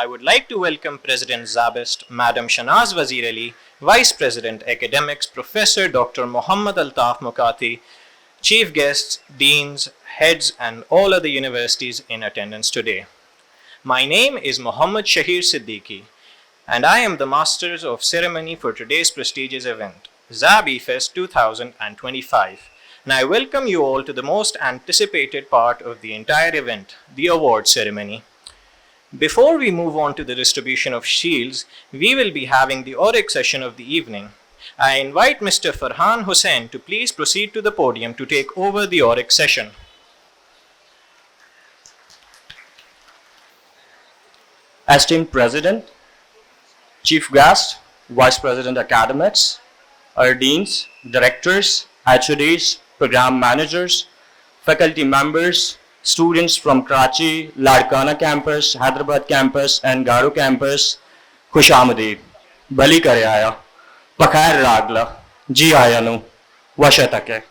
I would like to welcome President Zabist, Madam Shanaz Wazir Ali, Vice President Academics, Professor Dr. Muhammad Altaf Mukati, Chief Guests, Deans, Heads, and all other universities in attendance today. My name is Muhammad Shahir Siddiqui, and I am the Master of Ceremony for today's prestigious event, ZABI Fest 2025. And I welcome you all to the most anticipated part of the entire event, the award ceremony. Before we move on to the distribution of shields, we will be having the ORIC session of the evening. I invite Mr. Farhan Hussain to please proceed to the podium to take over the ORIC session. Esteemed President, Chief Guest, Vice President Academics, our Deans, Directors, HODs, Program Managers, Faculty Members, students from Karachi, Ladkana Campus, Hyderabad Campus, and Garo Campus, Khush Aamdeed, Bali Kare Aaya, Pakhair Ragla, Ji Ayanu, Washatake.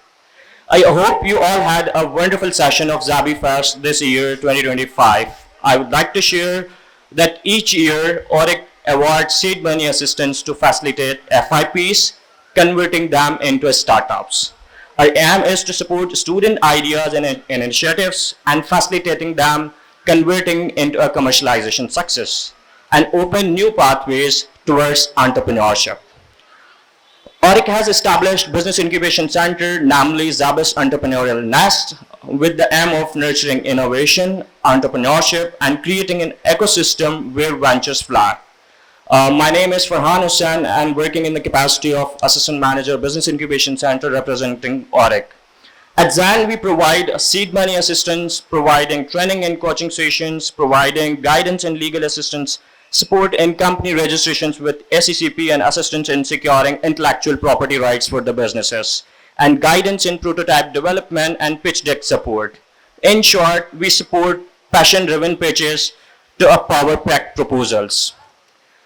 I hope you all had a wonderful session of ZABI Fest this year, 2025. I would like to share that each year, ORIC awards seed money assistance to facilitate FIPs, converting them into startups. Our aim is to support student ideas and initiatives and facilitating them converting into a commercialization success and open new pathways towards entrepreneurship. ORIC has established Business Incubation Center, namely Zabist Entrepreneurial Nest, with the aim of nurturing innovation, entrepreneurship, and creating an ecosystem where ventures fly. My name is Farhan Hussain. I'm working in the capacity of Assistant Manager, Business Incubation Center, representing ORIC. At ZAN, we provide seed money assistance, providing training and coaching sessions, providing guidance and legal assistance, support in company registrations with SECP, and assistance in securing intellectual property rights for the businesses, and guidance in prototype development and pitch deck support. In short, we support passion-driven pitches to power-packed proposals.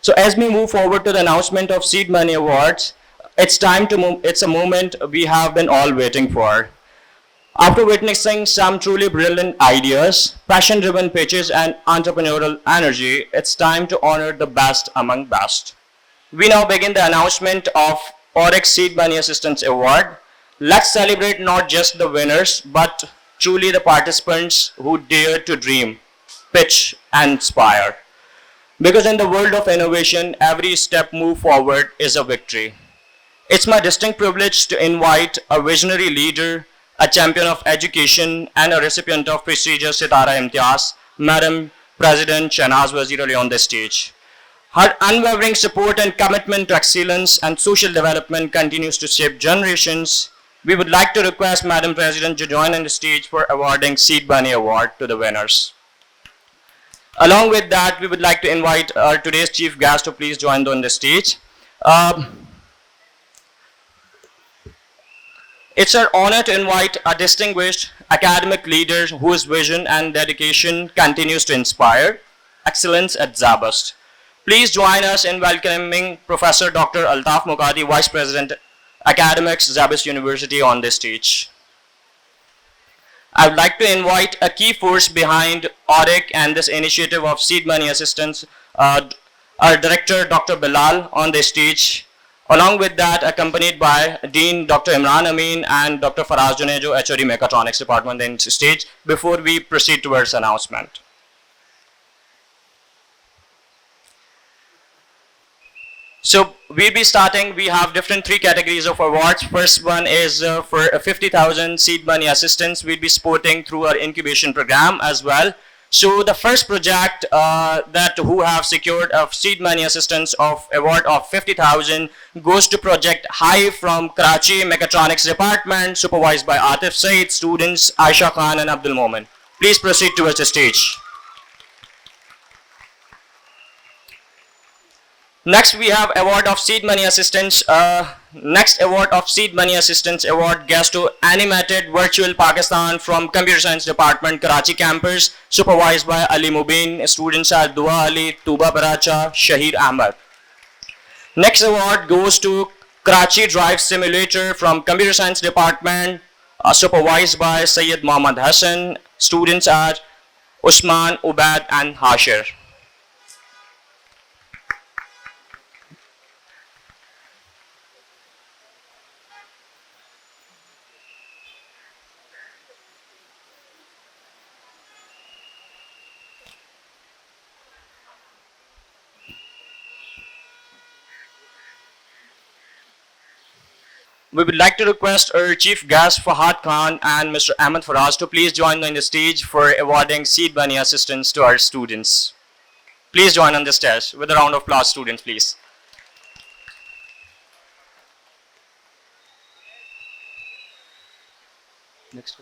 So as we move forward to the announcement of Seed Money Awards, it's a moment we have been all waiting for. After witnessing some truly brilliant ideas, passion-driven pitches, and entrepreneurial energy, it's time to honor the best among best. We now begin the announcement of ORIC Seed Money Assistance Award. Let's celebrate not just the winners, but truly the participants who dare to dream, pitch, and inspire. Because in the world of innovation, every step moved forward is a victory. It's my distinct privilege to invite a visionary leader, a champion of education, and a recipient of prestigious Sitara Imtiaz, Madam President Shanaz Wazir Ali, on the stage. Her unwavering support and commitment to excellence and social development continues to shape generations. We would like to request Madam President to join on the stage for awarding Seed Money Award to the winners. Along with that, we would like to invite our today's chief guest to please join on the stage. It's our honor to invite a distinguished academic leader whose vision and dedication continues to inspire excellence at Zabist. Please join us in welcoming Professor Dr. Altaf Mukati, Vice President Academics, Zabist University, on the stage. I would like to invite a key force behind ORIC and this initiative of Seed Money Assistance, our Director, Dr. Bilal, on the stage. Along with that, accompanied by Dean Dr. Imran Amin and Dr. Faraz Junejo, HOD Mechatronics Department, on the stage before we proceed towards announcement. So we'll be starting, we have three categories of awards. First one is for 50,000 seed money assistance. We'll be supporting through our incubation program as well. So the first project who have secured a seed money assistance of award of 50,000 goes to Project Hive from Karachi Mechatronics Department, supervised by Atif Said, students Aisha Khan and Abdul Momin. Please proceed towards the stage. Next, we have award of seed money assistance. Next award of seed money assistance award goes to Animated Virtual Pakistan from Computer Science Department, Karachi campus, supervised by Ali Mubin. Students are Dua Ali, Tuba Baracha, Shahir Ahmed. Next award goes to Karachi Drive Simulator from Computer Science Department, supervised by Sayyid Muhammad Hassan. Students are Usman, Ubad, and Hashir. We would like to request our chief guest Fahad Khan and Mr. Ahmed Faraz to please join on the stage for awarding seed money assistance to our students. Please join on the stage with a round of applause, students, please. Next.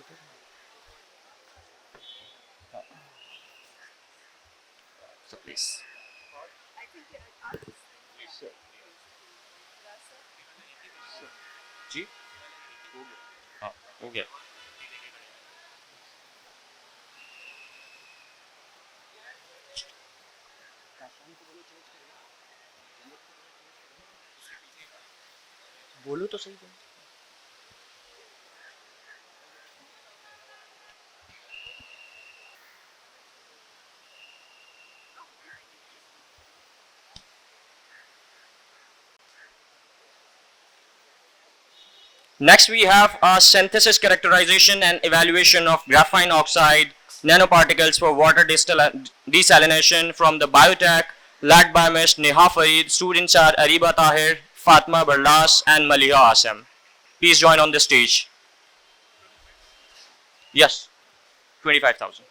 So please. जी हाँ हो गया बोलो तो सही Next, we have a synthesis, characterization, and evaluation of graphene oxide nanoparticles for water desalination from the biotech led by Ms. Neha Farid. Students are Ariba Tahir, Fatma Barlas, and Maliha Asam. Please join on the stage. Yes, 25,000.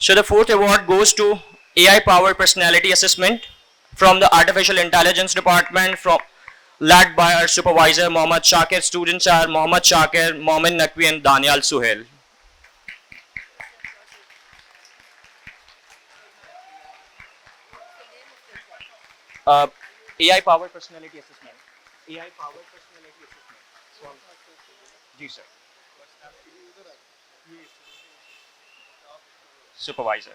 So the fourth award goes to AI Powered Personality Assessment from the Artificial Intelligence Department led by our supervisor Mohammad Shakir. Students are Mohammad Shakir, Momin Naqvi and Daniel Suhail. AI Powered Personality Assessment. AI Powered Personality Assessment. जी sir. Supervisor.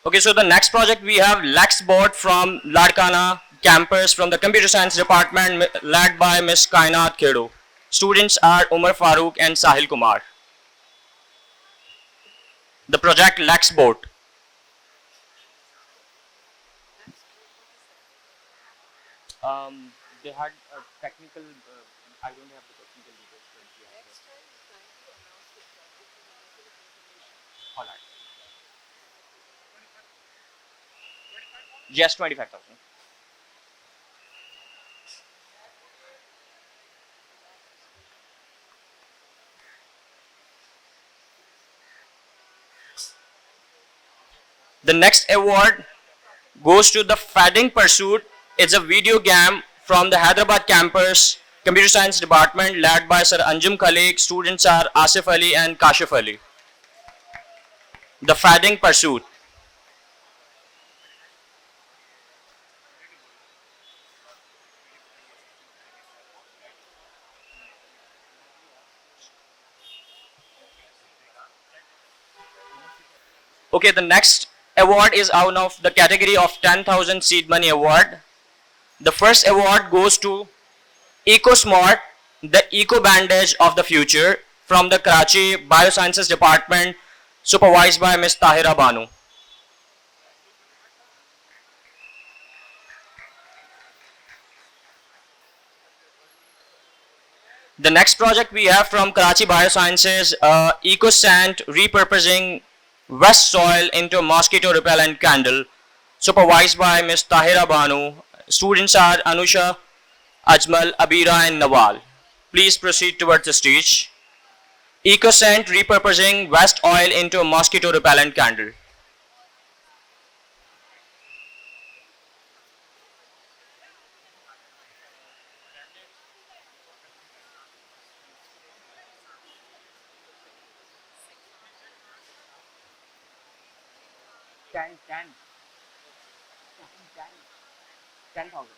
Okay, so the next project we have LexBot from Ladkana campus from the Computer Science Department led by Ms. Kainat Kedo. Students are Umar Farooq and Sahil Kumar. The project LexBot. They had a technical, I don't have the technical details. All right. Just 25,000. The next award goes to the Fading Pursuit. It's a video game from the Hyderabad campus, Computer Science Department led by Sir Anjum Khalik. Students are Asif Ali and Kashif Ali. The Fading Pursuit. Okay, the next award is out of the category of 10,000 seed money award. The first award goes to EcoSmart, the eco bandage of the future from the Karachi Biosciences Department supervised by Ms. Tahira Banu. The next project we have from Karachi Biosciences, EcoSant repurposing waste soil into mosquito repellent candle, supervised by Ms. Tahira Banu. Students are Anusha, Ajmal, Abira and Nawal. Please proceed towards the stage. EcoSant repurposing waste oil into mosquito repellent candle. Ten thousand.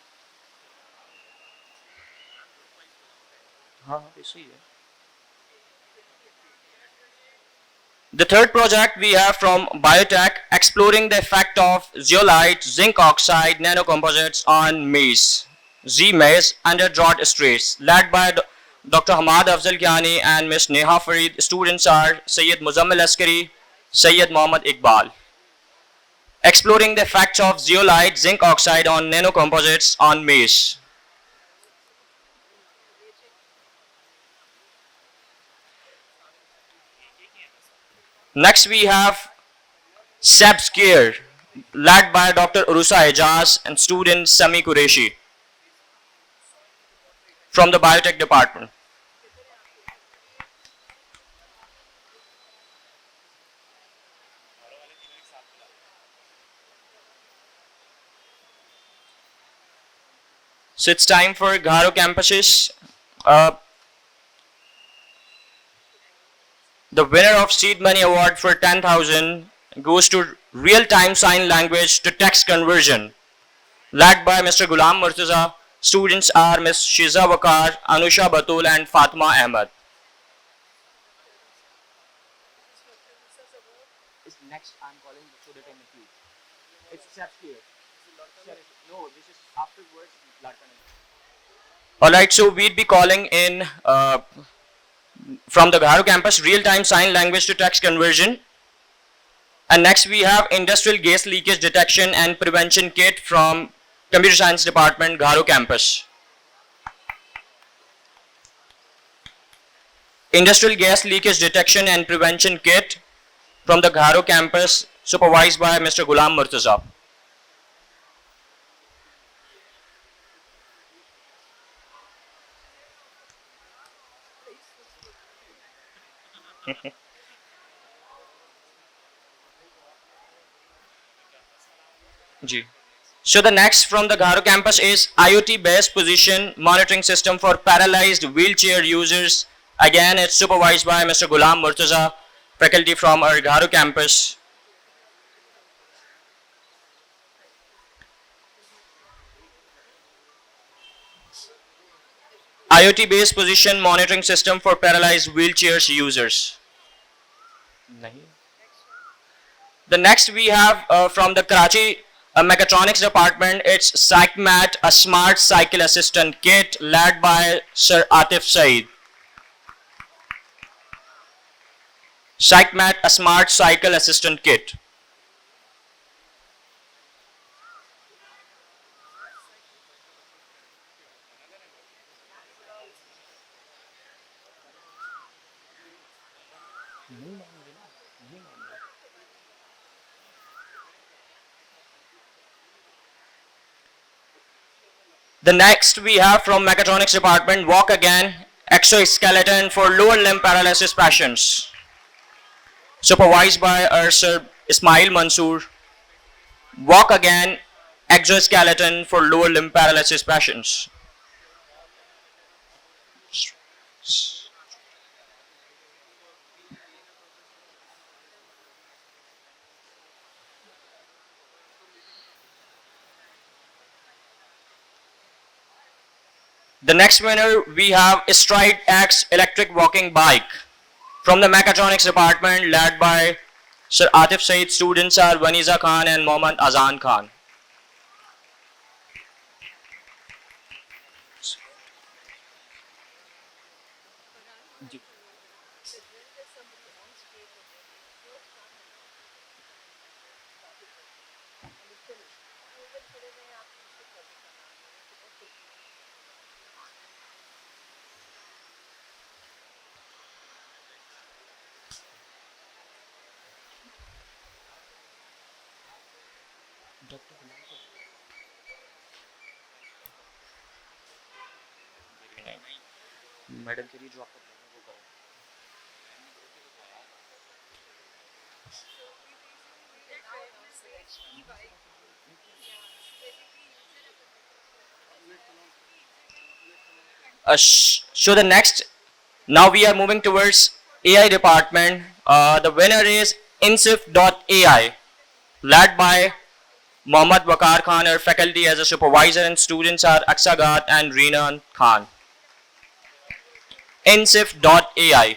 The third project we have from Biotech, exploring the effect of zeolite, zinc oxide, nanocomposites on maize. Z Mays Underdrought Straits, led by Dr. Hamad Afzal Kiani and Ms. Neha Farid. Students are Sayyid Muzammil Askari, Sayyid Muhammad Iqbal. Exploring the effects of zeolite zinc oxide on nanocomposites on maize. Next we have SEBSCARE, led by Dr. Urusa Ejaz and student Sami Qureshi from the biotech department. So it's time for Gharo campuses. Uh, the winner of Seed Money Award for 10,000 goes to Real-Time Sign Language to Text Conversion, led by Mr. Ghulam Murtaza. Students are Ms. Shiza Wakar, Anusha Batul and Fatma Ahmed. Next, I'm calling so that I you. It's SEBSCARE. No, this is afterwards. Alright, so we'd be calling in from the Gharo campus real-time sign language to text conversion. And next we have industrial gas leakage detection and prevention kit from computer science department, Gharo campus. Industrial gas leakage detection and prevention kit from the Gharo campus, supervised by Mr. Ghulam Murtaza. So the next from the Gharo campus is IoT based position monitoring system for paralyzed wheelchair users. Again, it's supervised by Mr. Ghulam Murtaza, faculty from our Gharo campus. IoT based position monitoring system for paralyzed wheelchairs users. The next we have from the Karachi Mechatronics department, it's PsychMat, a smart cycle assistant kit led by Sir Atif Saeed. PsychMat, a smart cycle assistant kit. The next we have from Mechatronics department, Walk Again, exoskeleton for lower limb paralysis patients. Supervised by our Sir Ismail Mansoor. Walk Again, exoskeleton for lower limb paralysis patients. The next winner we have Stride X electric walking bike from the Mechatronics department led by Sir Atif Saeed. Students are Vaniza Khan and Mohammad Azan Khan. Madam के लिए जो आपको so the next, now we are moving towards AI department. The winner is Insif.ai, led by Mohammad Wakar Khan, our faculty as a supervisor, and students are Aksagat and Reenan Khan. Insif.ai.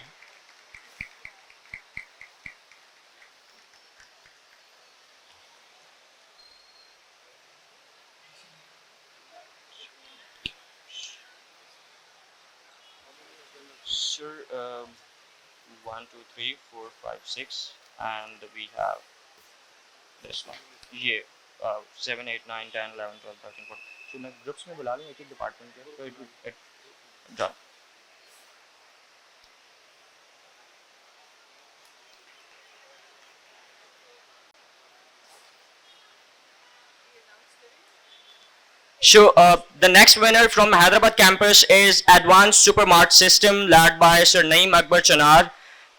1, 2, 3, 4, 5, 6, and we have this one. Yeah, 7, 8, 9, 10, 11, 12, 13, 14. So मैं groups में बुला लूँ एक department के, so it done. So the next winner from Hyderabad campus is Advanced Supermart System led by Sir Naeem Akbar Chanar.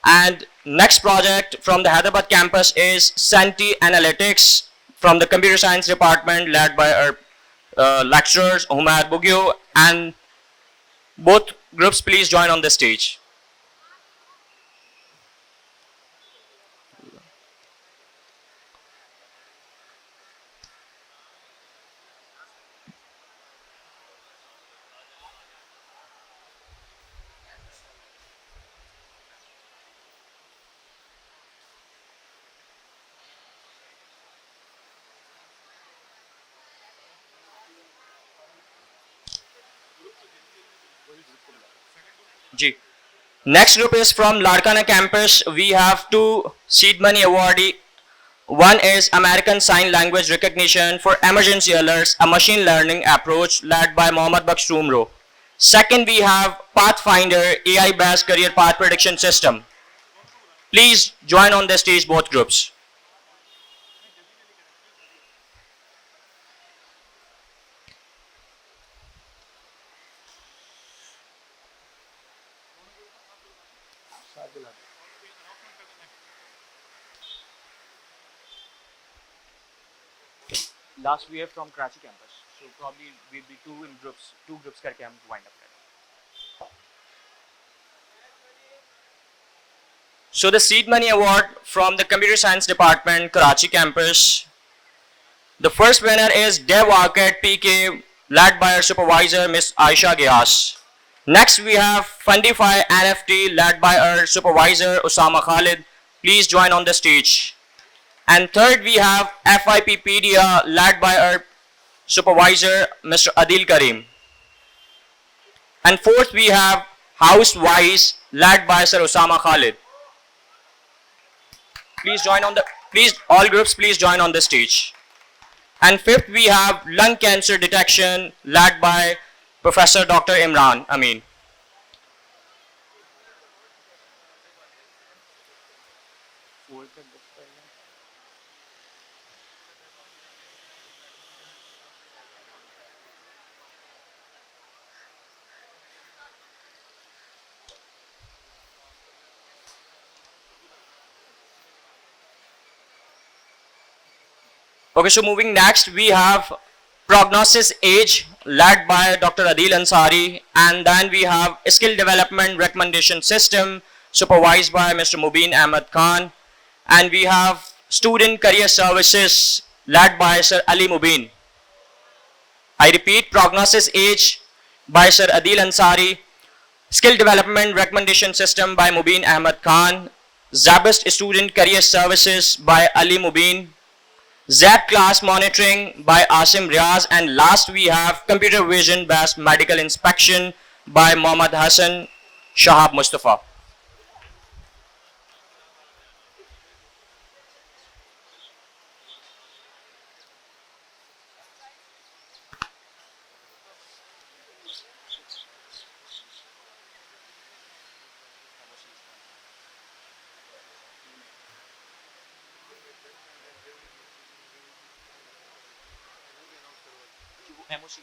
And next project from the Hyderabad campus is Senti Analytics from the Computer Science Department led by our lecturers Humayad Bugyo. And both groups please join on the stage. Ji. Next group is from Larkana campus. We have two seed money awardee. One is American Sign Language Recognition for Emergency Alerts, a machine learning approach led by Mohammad Baksh Tumro. Second, we have Pathfinder AI-based career path prediction system. Please join on the stage both groups. Last we have from Karachi campus, so probably we'll be two groups करके हम wind up करें. So the Seed Money Award from the Computer Science Department, Karachi campus. The first winner is Dev Arcade PK, led by our supervisor, Miss Aisha Giyas. Next we have Fundify NFT, led by our supervisor, Osama Khalid. Please join on the stage. And third we have FIPpedia, led by our supervisor, Mr. Adil Karim. And fourth we have Housewise, led by Sir Osama Khalid. Please join on the, please, all groups please join on the stage. And fifth we have lung cancer detection, led by Professor Dr. Imran Amin. Okay, so moving next, we have Prognosis Age, led by Dr. Adil Ansari, and then we have Skill Development Recommendation System, supervised by Mr. Mubin Ahmed Khan, and we have Student Career Services, led by Sir Ali Mubin. I repeat, Prognosis Age by Sir Adil Ansari, Skill Development Recommendation System by Mubin Ahmed Khan, Zabist Student Career Services by Ali Mubin, ZAP Class Monitoring by Asim Riaz, and last we have Computer Vision Based Medical Inspection by Mohammad Hassan Shahab Mustafa. MOC.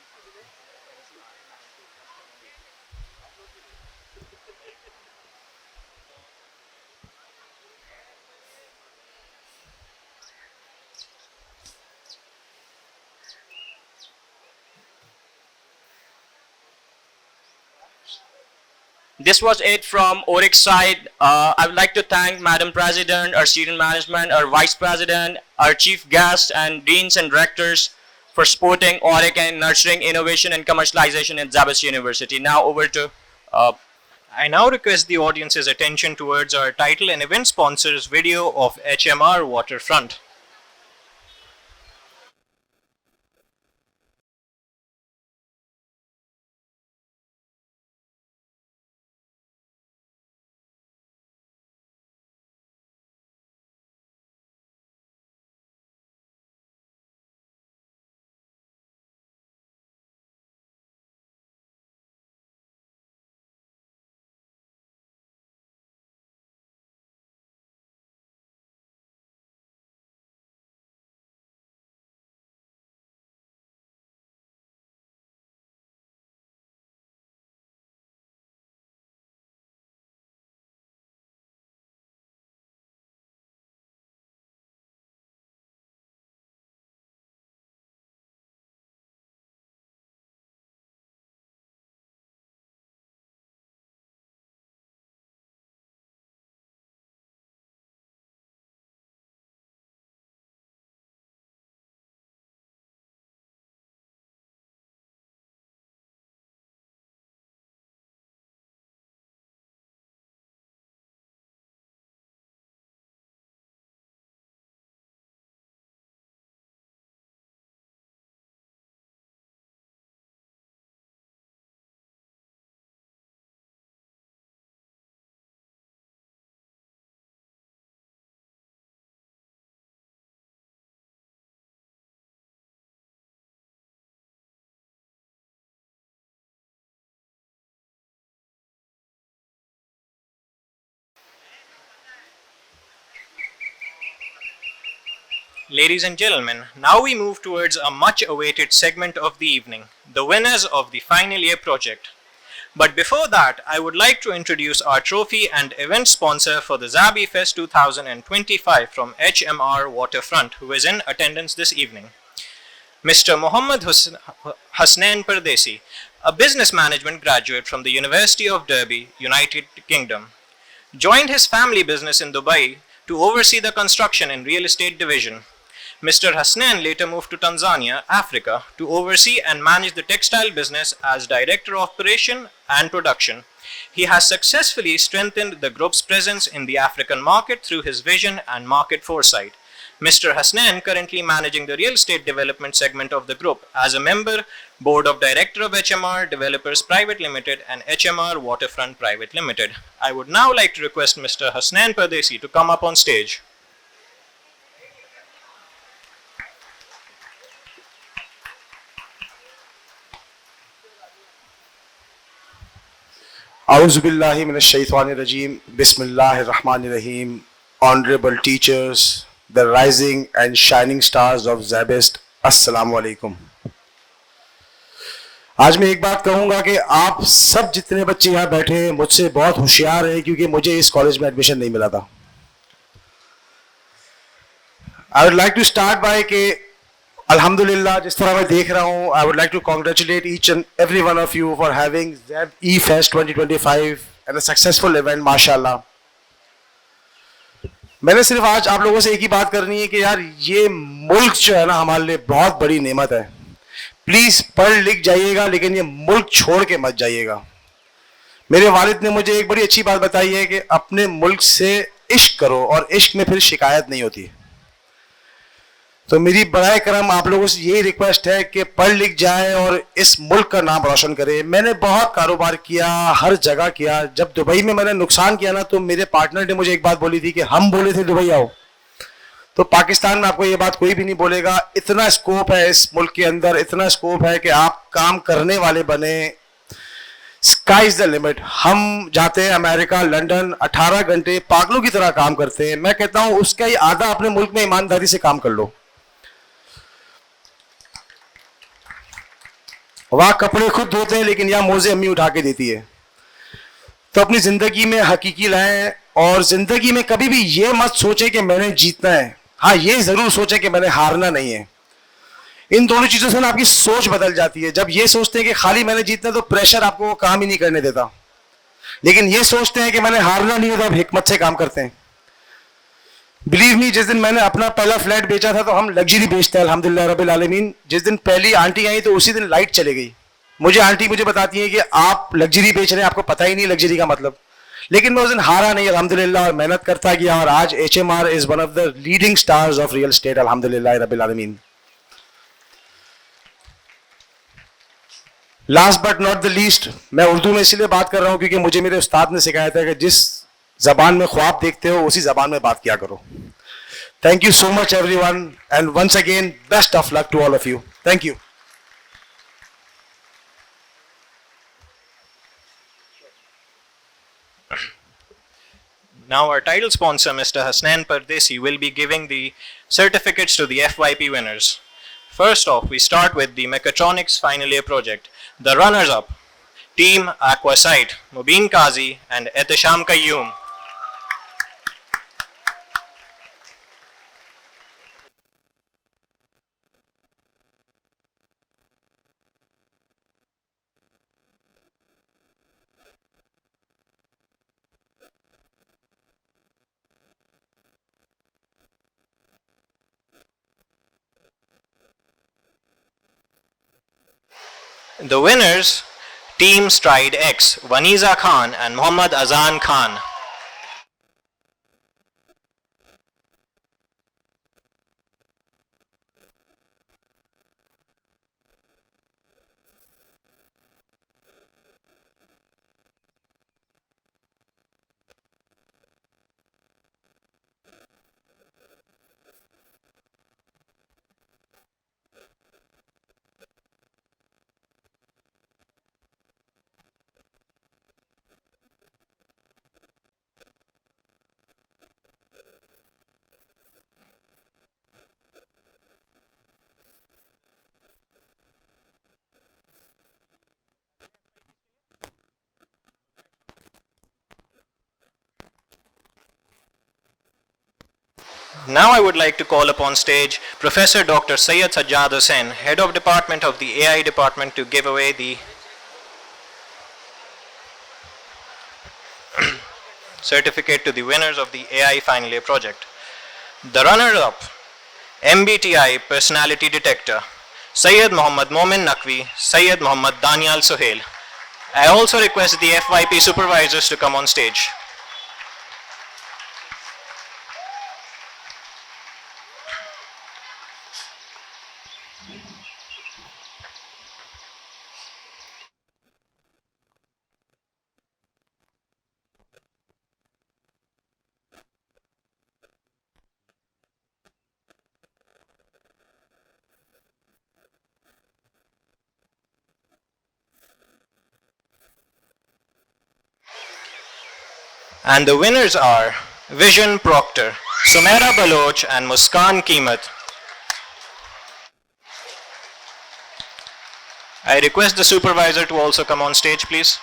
This was it from Oryx side. I would like to thank Madam President, our student management, our Vice President, our Chief Guests, and Deans and Directors for supporting Oryx and nurturing innovation and commercialization at Zabas University. Now over to I now request the audience's attention towards our title and event sponsors video of HMR Waterfront. Ladies and gentlemen, now we move towards a much awaited segment of the evening, the winners of the final year project. But before that, I would like to introduce our trophy and event sponsor for the Zabi Fest 2025 from HMR Waterfront, who is in attendance this evening. Mr. Mohammad Hasnain Pardesi, a business management graduate from the University of Derby, United Kingdom, joined his family business in Dubai to oversee the construction and real estate division. Mr. Hasnain later moved to Tanzania, Africa, to oversee and manage the textile business as Director of Operation and Production. He has successfully strengthened the group's presence in the African market through his vision and market foresight. Mr. Hasnain currently managing the real estate development segment of the group as a member board of director of HMR Developers Private Limited and HMR Waterfront Private Limited. I would now like to request Mr. Hasnain Pardesi to come up on stage. Auzubillahi minash shaitanir rajim. Bismillahir Rahmanir Rahim. Honorable teachers, the rising and shining stars of Zabist, Assalamu alaikum. आज मैं एक बात कहूंगा कि आप सब जितने बच्चे यहाँ बैठे हैं मुझसे बहुत होशियार हैं क्योंकि मुझे इस कॉलेज में एडमिशन नहीं मिला था. I would like to start by कि अल्हम्दुलिल्लाह जिस तरह मैं देख रहा हूँ, I would like to congratulate each and every one of you for having Zeb E-Fest 2025 and a successful event, माशाल्लाह. मैंने सिर्फ आज आप लोगों से एक ही बात करनी है कि यार ये मुल्क जो है ना हमारे लिए बहुत बड़ी नेमत है. प्लीज पढ़ लिख जाइएगा लेकिन ये मुल्क छोड़ के मत जाइएगा. मेरे वालिद ने मुझे एक बड़ी अच्छी बात बताई है कि अपने मुल्क से इश्क करो और इश्क में फिर शिकायत नहीं होती. तो मेरी बराए करम आप लोगों से यही रिक्वेस्ट है कि पढ़ लिख जाए और इस मुल्क का नाम रोशन करे. मैंने बहुत कारोबार किया, हर जगह किया. जब दुबई में मैंने नुकसान किया ना तो मेरे पार्टनर ने मुझे एक बात बोली थी कि हम बोले थे दुबई आओ, तो पाकिस्तान में आपको ये बात कोई भी नहीं बोलेगा. इतना स्कोप है इस मुल्क के अंदर, इतना स्कोप है कि आप काम करने वाले बने. Sky is the limit. हम जाते हैं अमेरिका, लंदन, 18 घंटे पागलों की तरह काम करते हैं. मैं कहता हूं उसका ही आधा अपने मुल्क में ईमानदारी से काम कर लो. वहां कपड़े खुद धोते हैं लेकिन यहाँ मोजे अम्मी उठा के देती है. तो अपनी जिंदगी में हकीकी लाएं और जिंदगी में कभी भी ये मत सोचे कि मैंने जीतना है. हाँ, ये जरूर सोचे कि मैंने हारना नहीं है. इन दोनों चीजों से ना आपकी सोच बदल जाती है. जब ये सोचते हैं कि खाली मैंने जीतना है तो प्रेशर आपको वो काम ही नहीं करने देता. लेकिन ये सोचते हैं कि मैंने हारना नहीं है तो आप हिकमत से काम करते हैं. बिलीव मी, जिस दिन मैंने अपना पहला फ्लैट बेचा था तो हम लग्जरी बेचते हैं अल्हम्दुलिल्लाह रब्बिल आलमीन. जिस दिन पहली आंटी आई तो उसी दिन लाइट चली गई. आंटी मुझे बताती है कि आप लग्जरी बेच रहे हैं, आपको पता ही नहीं लग्जरी का मतलब. लेकिन मैं उस दिन हारा नहीं अल्हम्दुलिल्लाह और मेहनत करता गया और आज HMR is one of the leading stars of real estate अल्हम्दुलिल्लाह रब्बिल आलमीन. Last but not the least, मैं उर्दू में इसलिए बात कर रहा हूं क्योंकि मुझे मेरे उस्ताद ने सिखाया था कि जिस जबान में ख्वाब देखते हो उसी जबान में बात किया करो. Thank you so much everyone and once again best of luck to all of you. Thank you. Now our title sponsor Mr. Hasnain Pardesi will be giving the certificates to the FYP winners. First off, we start with the Mechatronics final year project. The runners up, Team Aquasite, Mubin Kazi and Etisham Qayyum. The winners, Team Stride X, Vaniza Khan and Muhammad Azan Khan. Now I would like to call upon stage Professor Dr. Syed Sajjad Hussain, Head of Department of the AI Department, to give away the certificate to the winners of the AI Final Year project. The runner-up, MBTI Personality Detector, Syed Muhammad Momin Naqvi, Syed Muhammad Danial Sohail. I also request the FYP supervisors to come on stage. And the winners are Vision Proctor, Sumaira Baloch and Muskan Kimat. I request the supervisor to also come on stage, please.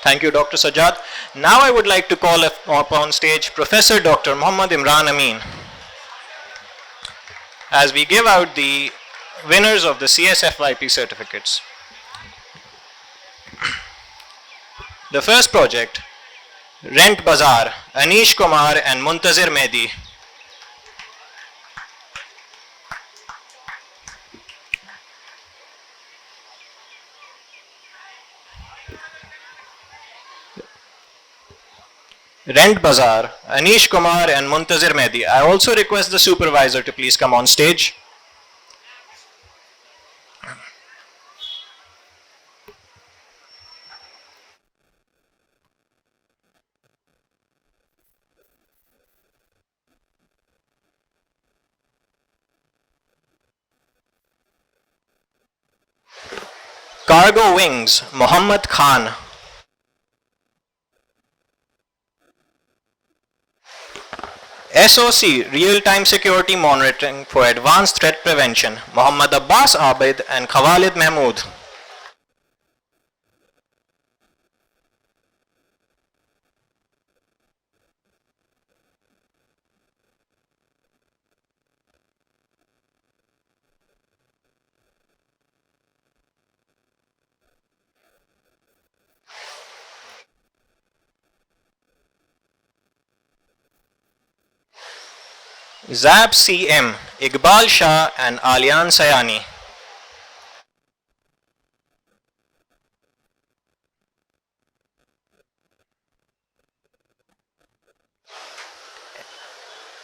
Thank you, Dr. Sajjad. Now I would like to call upon stage Professor Dr. Muhammad Imran Amin as we give out the winners of the CSFYP certificates. The first project, Rent Bazaar, Anish Kumar and Muntazir Mehdi. Rent Bazaar, Anish Kumar and Muntazir Mehdi. I also request the supervisor to please come on stage. Cargo Wings, Muhammad Khan. SOC, Real-Time Security Monitoring for Advanced Threat Prevention, Muhammad Abbas Abid and Khawalid Mahmood. Zab CM, Iqbal Shah and Alian Sayani.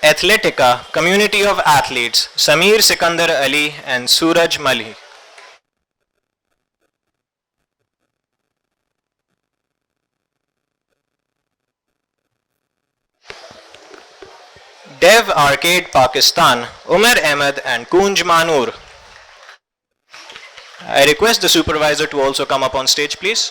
Athletica, Community of Athletes, Samir Sikandar Ali and Suraj Mali. Dev Arcade Pakistan, Umar Ahmed and Kunj Manur. I request the supervisor to also come up on stage, please.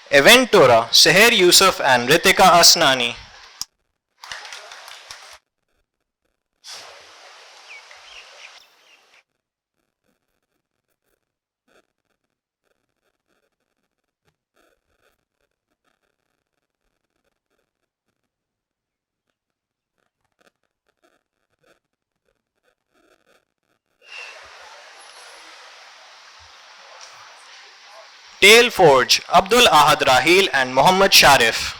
Eventura, Seher Yusuf and Ritika Asnani. Tail Forge, Abdul Ahad Rahil and Mohammad Sharif.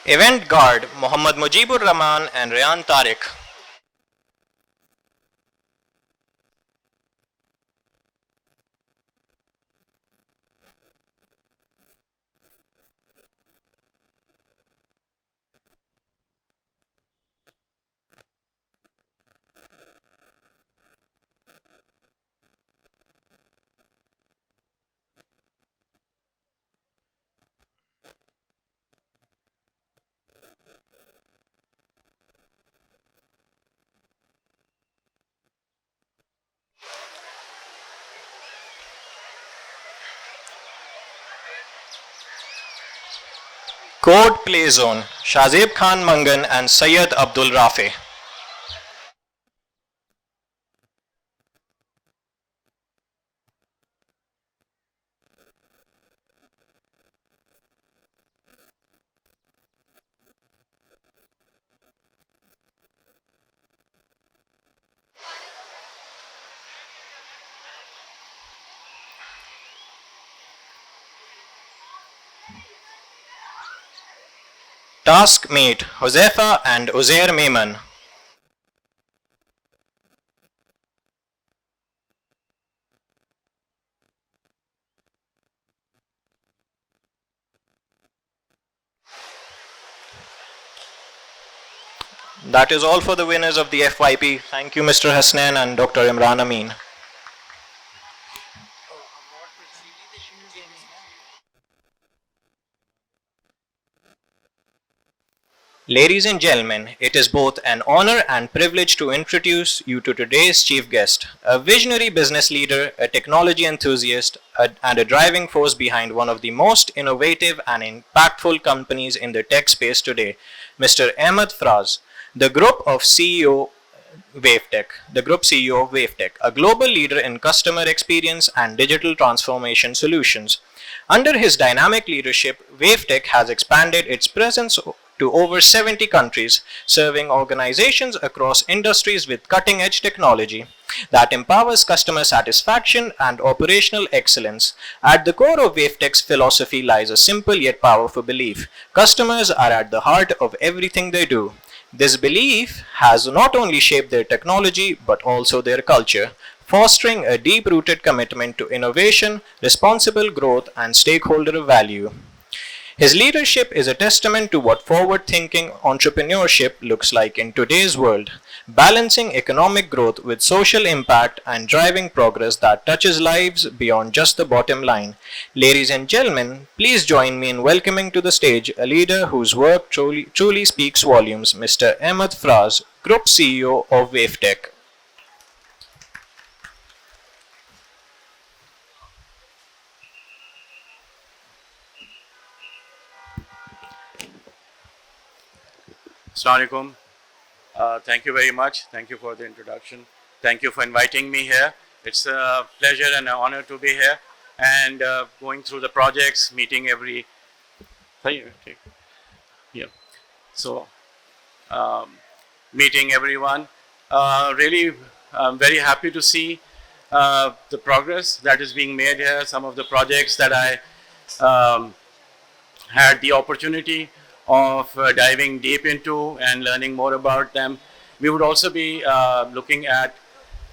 Event Guard, Muhammad Mujibur Rahman and Rayan Tariq. Code Play Zone, Shazib Khan Mangan and Sayyid Abdul Rafi. Task Mate, Josefa and Uzair Maiman. That is all for the winners of the FYP. Thank you, Mr. Hasnain and Dr. Imran Amin. Ladies and gentlemen, it is both an honor and privilege to introduce you to today's chief guest, a visionary business leader, a technology enthusiast, and a driving force behind one of the most innovative and impactful companies in the tech space today, Mr. Ahmed Fraz, the Group CEO of Wavetech, a global leader in customer experience and digital transformation solutions. Under his dynamic leadership, Wavetech has expanded its presence to over 70 countries, serving organizations across industries with cutting-edge technology that empowers customer satisfaction and operational excellence. At the core of Wavetech's philosophy lies a simple yet powerful belief: customers are at the heart of everything they do. This belief has not only shaped their technology but also their culture, fostering a deep-rooted commitment to innovation, responsible growth, and stakeholder value. His leadership is a testament to what forward-thinking entrepreneurship looks like in today's world, balancing economic growth with social impact and driving progress that touches lives beyond just the bottom line. Ladies and gentlemen, please join me in welcoming to the stage a leader whose work truly speaks volumes, Mr. Ahmed Fraz, Group CEO of Wavetech. Assalamu alaikum. Thank you very much. Thank you for the introduction. Thank you for inviting me here. It's a pleasure and an honor to be here and going through the projects, meeting every. Yeah. So, meeting everyone. Really, I'm very happy to see the progress that is being made here. Some of the projects that I had the opportunity of diving deep into and learning more about them. We would also be looking at,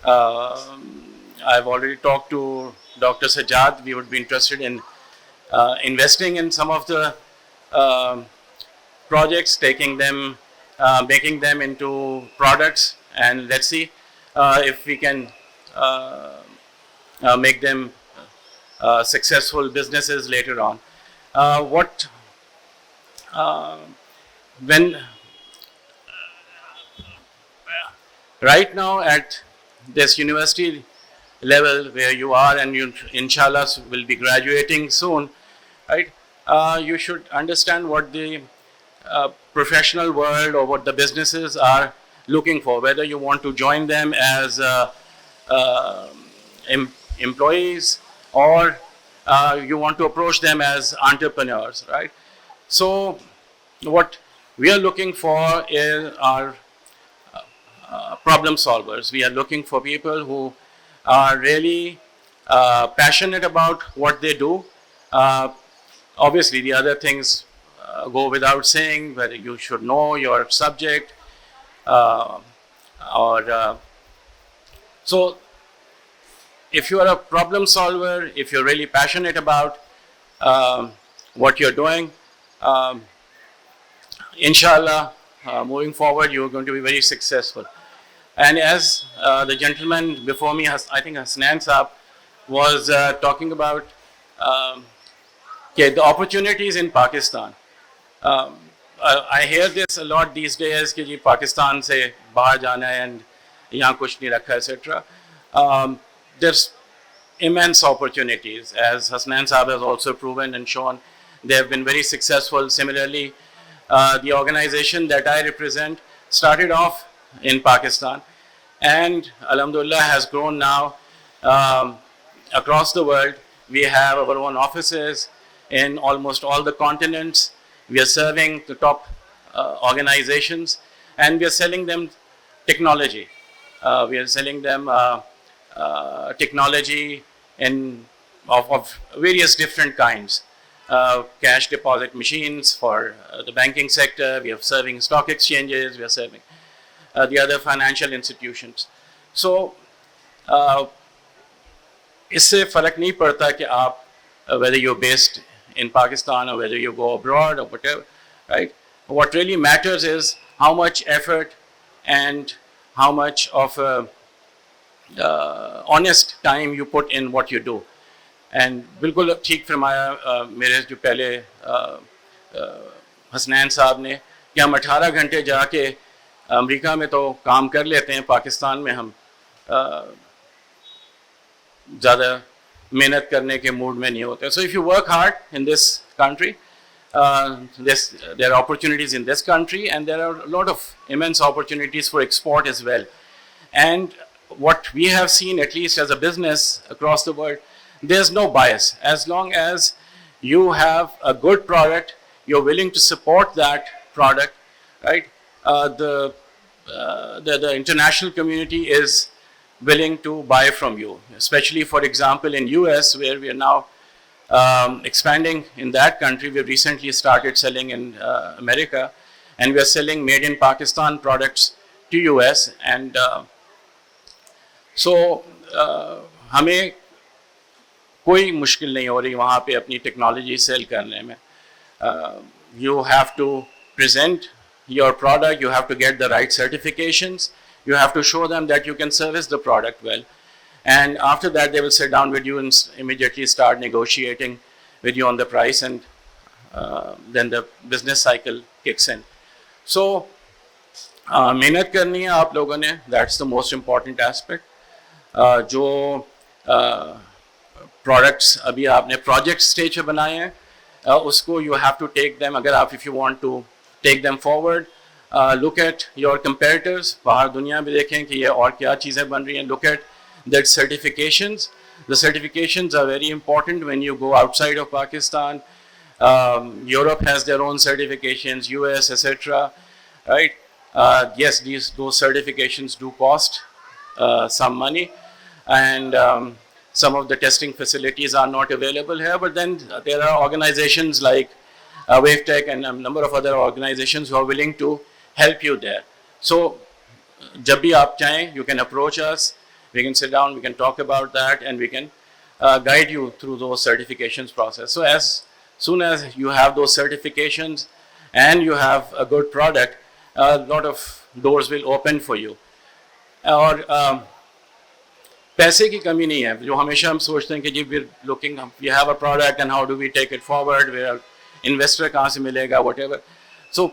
I've already talked to Dr. Sajjad. We would be interested in investing in some of the projects, taking them, making them into products, and let's see if we can make them successful businesses later on. What when right now at this university level where you are, and you inshallah will be graduating soon, right? You should understand what the professional world or what the businesses are looking for, whether you want to join them as employees or you want to approach them as entrepreneurs, right? So what we are looking for is our problem solvers. We are looking for people who are really passionate about what they do. Obviously, the other things go without saying, whether you should know your subject so if you are a problem solver, if you're really passionate about what you're doing, inshallah, moving forward, you're going to be very successful. And as the gentleman before me, I think Hasnain Saab, was talking about the opportunities in Pakistan. I hear this a lot these days कि जी पाकिस्तान से बाहर जाना है and यहाँ कुछ नहीं रखा etc. There's immense opportunities, as Hasnain Saab has also proven and shown. They have been very successful. Similarly, the organization that I represent started off in Pakistan and alhamdulillah has grown now across the world. We have our own offices in almost all the continents. We are serving the top organizations and we are selling them technology. We are selling them technology of various different kinds. Cash deposit machines for the banking sector. We are serving stock exchanges. We are serving the other financial institutions. So, इससे फर्क नहीं पड़ता कि आप whether you're based in Pakistan or whether you go abroad or whatever, right? What really matters is how much effort and how much of honest time you put in what you do. And बिल्कुल ठीक फरमाया मेरे जो पहले हसनैन साहब ने कि हम 18 घंटे जाके अमेरिका में तो काम कर लेते हैं, पाकिस्तान में हम ज़्यादा मेहनत करने के मूड में नहीं होते. So if you work hard in this country, there are opportunities in this country and there are a lot of immense opportunities for export as well. And what we have seen, at least as a business across the world, there's no bias. As long as you have a good product, you're willing to support that product, right? The international community is willing to buy from you, especially, for example, in US, where we are now expanding in that country. We've recently started selling in America, and we are selling made in Pakistan products to US. And so हमें कोई मुश्किल नहीं हो रही वहाँ पे अपनी technology cell करने में. You have to present your product, you have to get the right certifications, you have to show them that you can service the product well. And after that, they will sit down with you and immediately start negotiating with you on the price, and then the business cycle kicks in. So, मेहनत करनी है आप लोगों ने, that's the most important aspect. जो products अभी आपने project stage पे बनाए हैं, उसको you have to take them, अगर आप if you want to take them forward, look at your competitors, बाहर दुनिया में देखें कि ये और क्या चीज़ें बन रही हैं, look at the certifications. The certifications are very important when you go outside of Pakistan. Europe has their own certifications, US, etc. Right? Yes, those certifications do cost some money, and some of the testing facilities are not available here. But then there are organizations like WaveTech and a number of other organizations who are willing to help you there. So, जब भी आप चाहें, you can approach us. We can sit down, we can talk about that, and we can guide you through those certifications process. So as soon as you have those certifications and you have a good product, a lot of doors will open for you. और पैसे की कमी नहीं है, जो हमेशा हम सोचते हैं कि जी we're looking, we have a product and how do we take it forward, where investor कहाँ से मिलेगा, whatever. So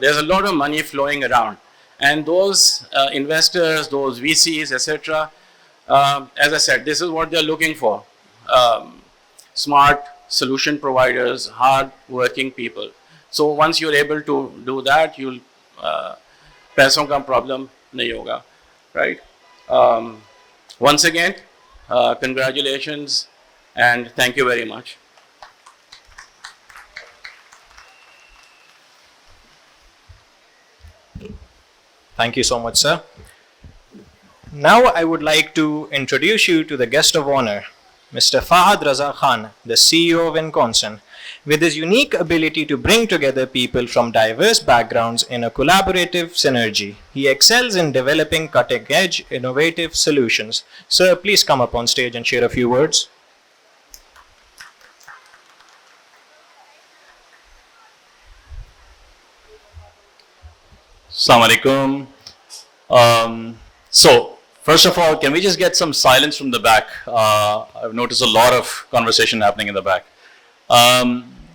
there's a lot of money flowing around, and those investors, those VCs, etc. As I said, this is what they're looking for: smart solution providers, hard-working people. So once you're able to do that, you'll पैसों का problem नहीं होगा, right? Once again, congratulations and thank you very much. Thank you so much, sir. Now I would like to introduce you to the guest of honor, Mr. Fahad Raza Khan, the CEO of Inconson. With his unique ability to bring together people from diverse backgrounds in a collaborative synergy, he excels in developing cutting-edge, innovative solutions. Sir, please come up on stage and share a few words. Assalamu alaikum. So, first of all, can we just get some silence from the back? I've noticed a lot of conversation happening in the back.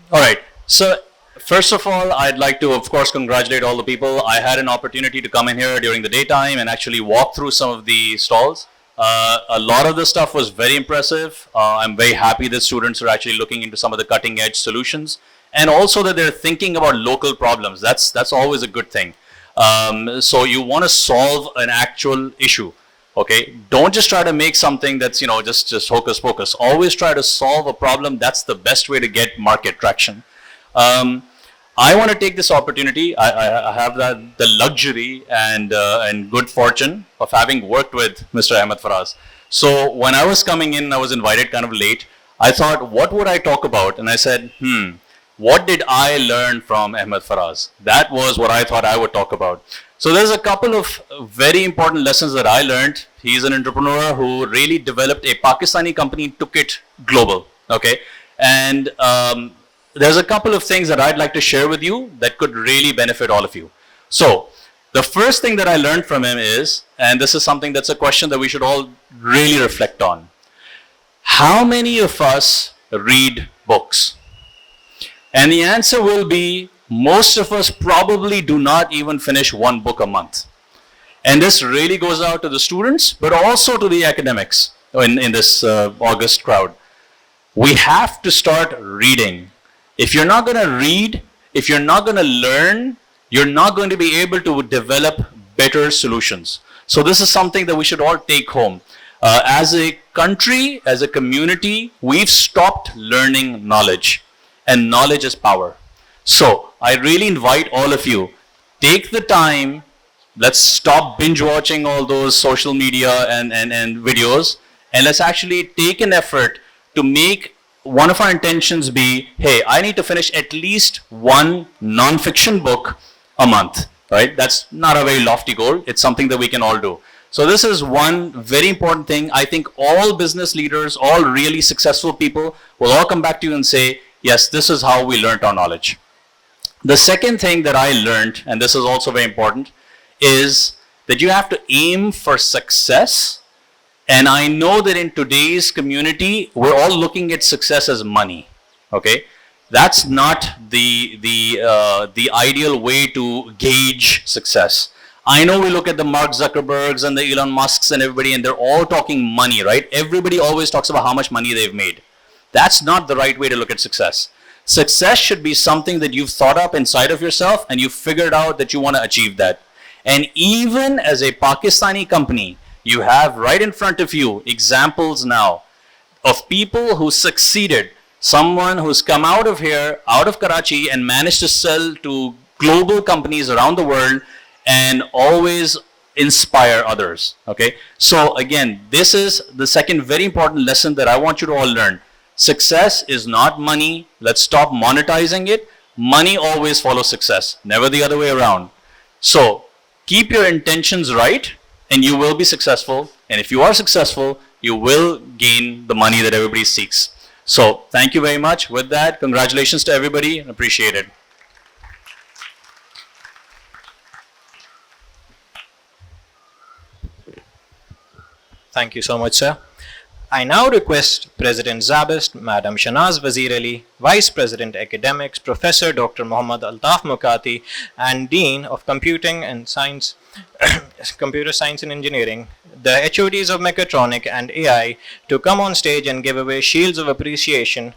All right. So, first of all, I'd like to, of course, congratulate all the people. I had an opportunity to come in here during the daytime and actually walk through some of the stalls. A lot of the stuff was very impressive. I'm very happy that students are actually looking into some of the cutting edge solutions, and also that they're thinking about local problems. That's always a good thing. So you want to solve an actual issue, okay? Don't just try to make something that's, just hocus pocus. Always try to solve a problem. That's the best way to get market traction. I want to take this opportunity. I have the luxury and good fortune of having worked with Mr. Ahmed Faraz. So when I was coming in, I was invited kind of late. I thought, what would I talk about? And I said, what did I learn from Ahmed Faraz? That was what I thought I would talk about. So there's a couple of very important lessons that I learned. He's an entrepreneur who really developed a Pakistani company, took it global, okay? And there's a couple of things that I'd like to share with you that could really benefit all of you. So the first thing that I learned from him is, and this is something that's a question that we should all really reflect on. How many of us read books? And the answer will be, most of us probably do not even finish one book a month. And this really goes out to the students, but also to the academics in this August crowd. We have to start reading. If you're not going to read, if you're not going to learn, you're not going to be able to develop better solutions. So this is something that we should all take home. As a country, as a community, we've stopped learning knowledge. And knowledge is power. So I really invite all of you, take the time, let's stop binge watching all those social media and videos, and let's actually take an effort to make one of our intentions be, hey, I need to finish at least one non-fiction book a month, right? That's not a very lofty goal. It's something that we can all do. So this is one very important thing. I think all business leaders, all really successful people will all come back to you and say, yes, this is how we learned our knowledge. The second thing that I learned, and this is also very important, is that you have to aim for success. And I know that in today's community, we're all looking at success as money, okay? That's not the ideal way to gauge success. I know we look at the Mark Zuckerbergs and the Elon Musks and everybody, and they're all talking money, right? Everybody always talks about how much money they've made. That's not the right way to look at success. Success should be something that you've thought up inside of yourself and you've figured out that you want to achieve that. And even as a Pakistani company, you have right in front of you examples now of people who succeeded. Someone who's come out of here, out of Karachi, and managed to sell to global companies around the world and always inspire others, okay? So again, this is the second very important lesson that I want you to all learn. Success is not money. Let's stop monetizing it. Money always follows success, never the other way around. So keep your intentions right and you will be successful. And if you are successful, you will gain the money that everybody seeks. So thank you very much. With that, congratulations to everybody and appreciate it. Thank you so much, sir. I now request President Zabist, Madam Shanaz Wazir Ali, Vice President Academics, Professor Dr. Muhammad Altaf Mukati, and Dean of Computing and Science, Computer Science and Engineering, the HODs of Mechatronic and AI, to come on stage and give away shields of appreciation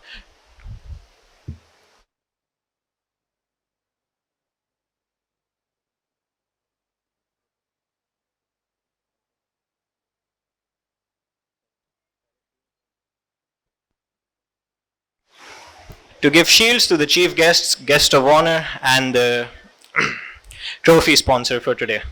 to give shields to the chief guests, guest of honor, and the trophy sponsor for today.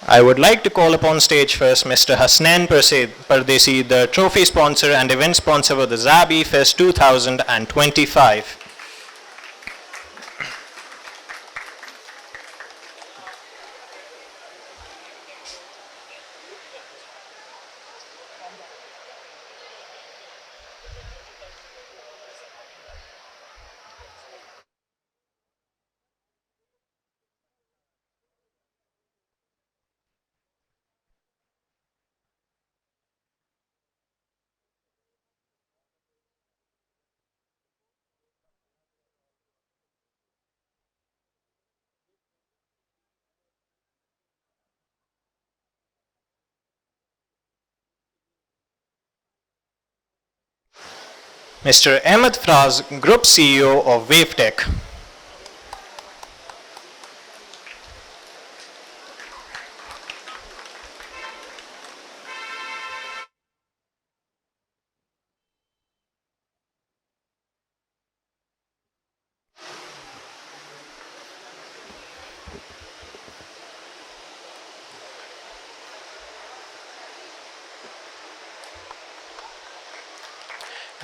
I would like to call upon stage first Mr. Hasnain Pardesi, the trophy sponsor and event sponsor for the Zabi Fest 2025. Mr. Ahmed Fraz, Group CEO of WaveTech.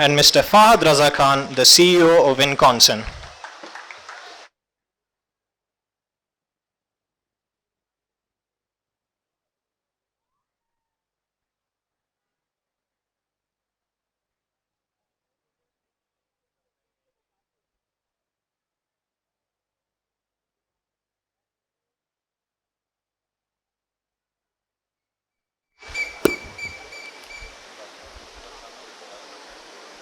And Mr. Fahad Raza Khan, the CEO of Winconsin.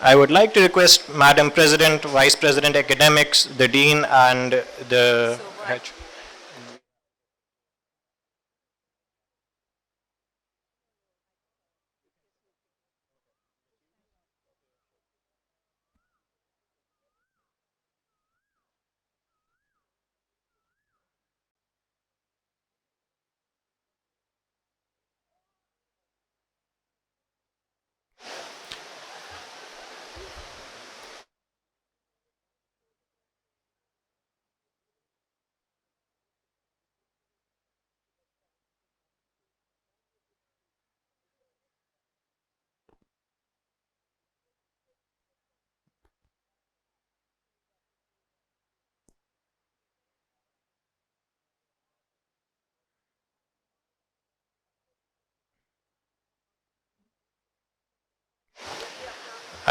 I would like to request Madam President, Vice President Academics, the Dean, and the head.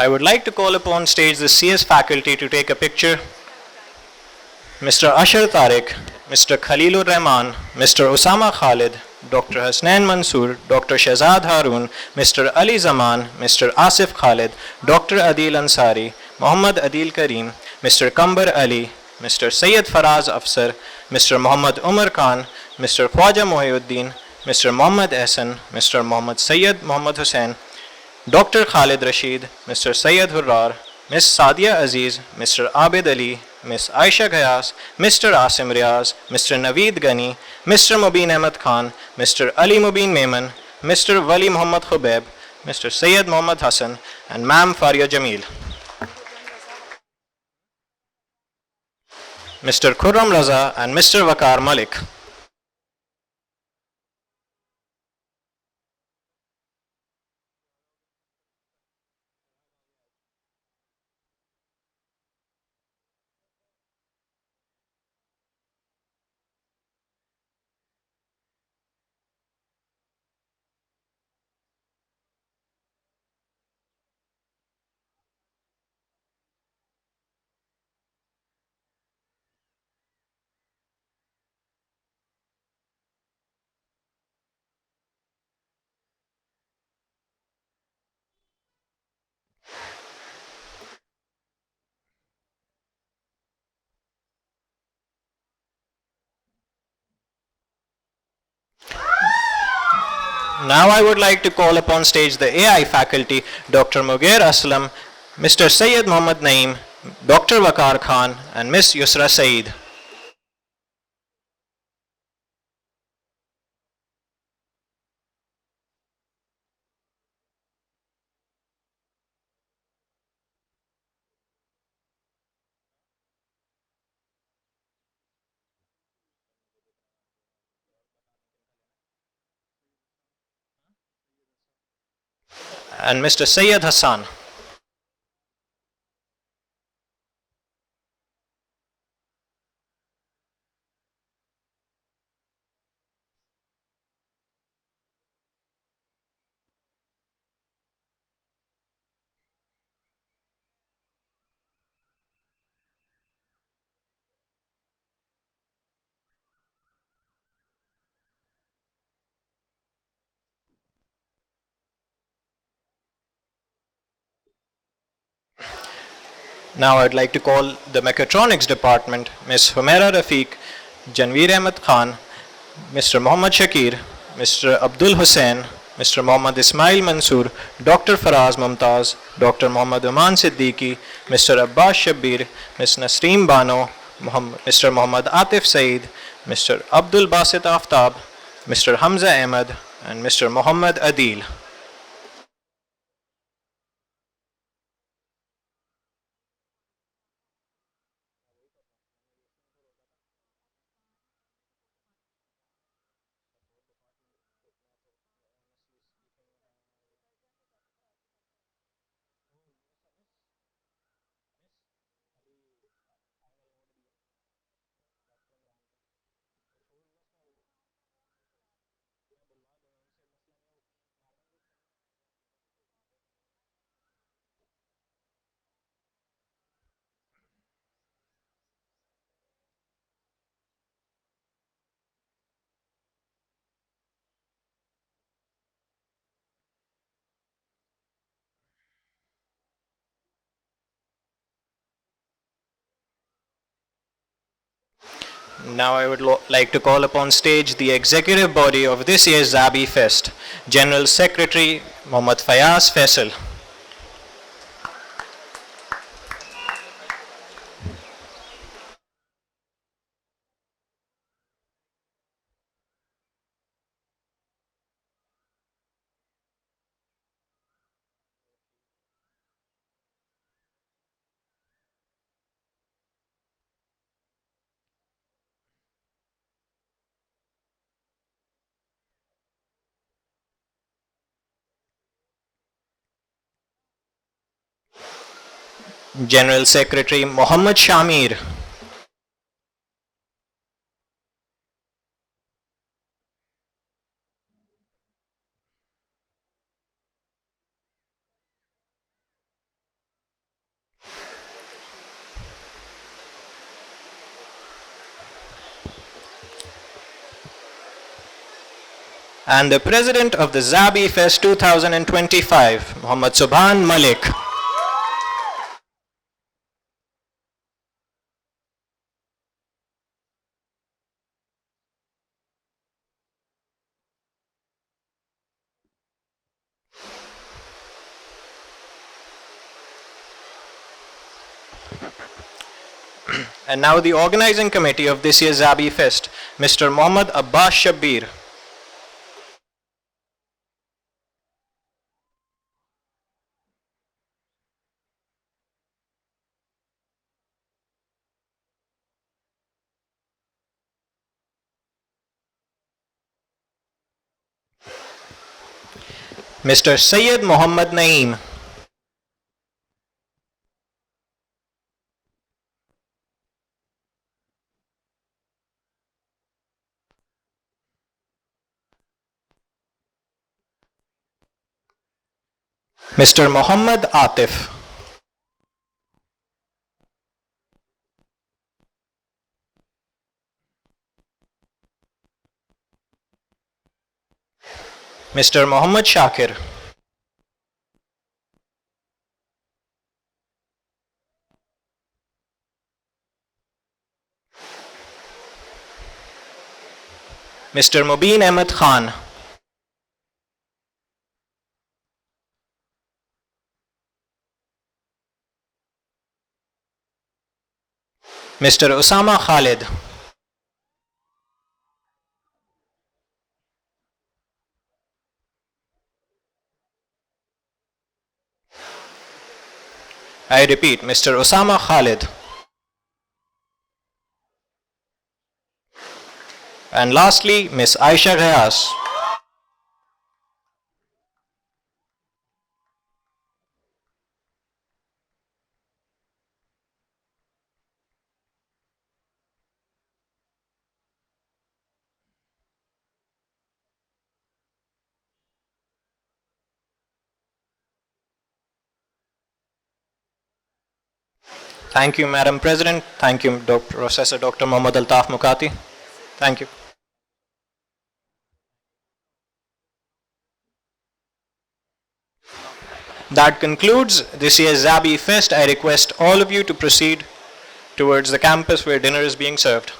I would like to call upon stage the CS faculty to take a picture. Mr. Ashar Tariq, Mr. Khalilur Rahman, Mr. Osama Khalid, Dr. Hasnain Mansoor, Dr. Shahzad Haroon, Mr. Ali Zaman, Mr. Asif Khalid, Dr. Adil Ansari, Muhammad Adil Kareem, Mr. Kambar Ali, Mr. Sayyid Faraz Afsar, Mr. Muhammad Umar Khan, Mr. Khwaja Mohiuddin, Mr. Muhammad Ehsan, Mr. Muhammad Sayyid Muhammad Hussain, Dr. Khalid Rashid, Mr. Sayyid Hurrar, Ms. Sadia Aziz, Mr. Abid Ali, Ms. Aisha Ghayas, Mr. Asim Riaz, Mr. Naveed Ghani, Mr. Mubin Ahmed Khan, Mr. Ali Mubin Mehman, Mr. Wali Muhammad Khubaib, Mr. Sayyid Muhammad Hassan, and Ma'am Faria Jamil. Mr. Khurram Raza and Mr. Waqar Malik. Now I would like to call upon stage the AI faculty, Dr. Mugair Aslam, Mr. Syed Mohammad Naeem, Dr. Waqar Khan, and Ms. Yusra Saeed. And Mr. Syed Hassan. Now I'd like to call the Mechatronics Department, Ms. Humaira Rafiq, Janveer Ahmed Khan, Mr. Mohammad Shakir, Mr. Abdul Hussain, Mr. Mohammad Ismail Mansoor, Dr. Faraz Mumtaz, Dr. Mohammad Aman Siddiqui, Mr. Abbas Shabbir, Ms. Nasreem Bano, Mr. Mohammad Atif Saeed, Mr. Abdul Basit Aftab, Mr. Hamza Ahmed, and Mr. Mohammad Adil. Now I would like to call upon stage the executive body of this year's Zabi Fest, General Secretary Mohammad Fayaz Faisal. General Secretary Mohammad Shamir. And the President of the Zabi Fest 2025, Muhammad Subhan Malik. And now the organizing committee of this year's Zabi Fest, Mr. Mohammad Abbas Shabbir. Mr. Syed Mohammad Naeem. Mr. Mohammad Atif. Mr. Mohammad Shakir. Mr. Mubin Ahmed Khan. Mr. Osama Khalid. I repeat, Mr. Osama Khalid. And lastly, Miss Aisha Ghayas. Thank you, Madam President. Thank you, Professor Dr. Mohammad Altaf Muqati. Thank you. That concludes this year's Zabi Fest. I request all of you to proceed towards the campus where dinner is being served.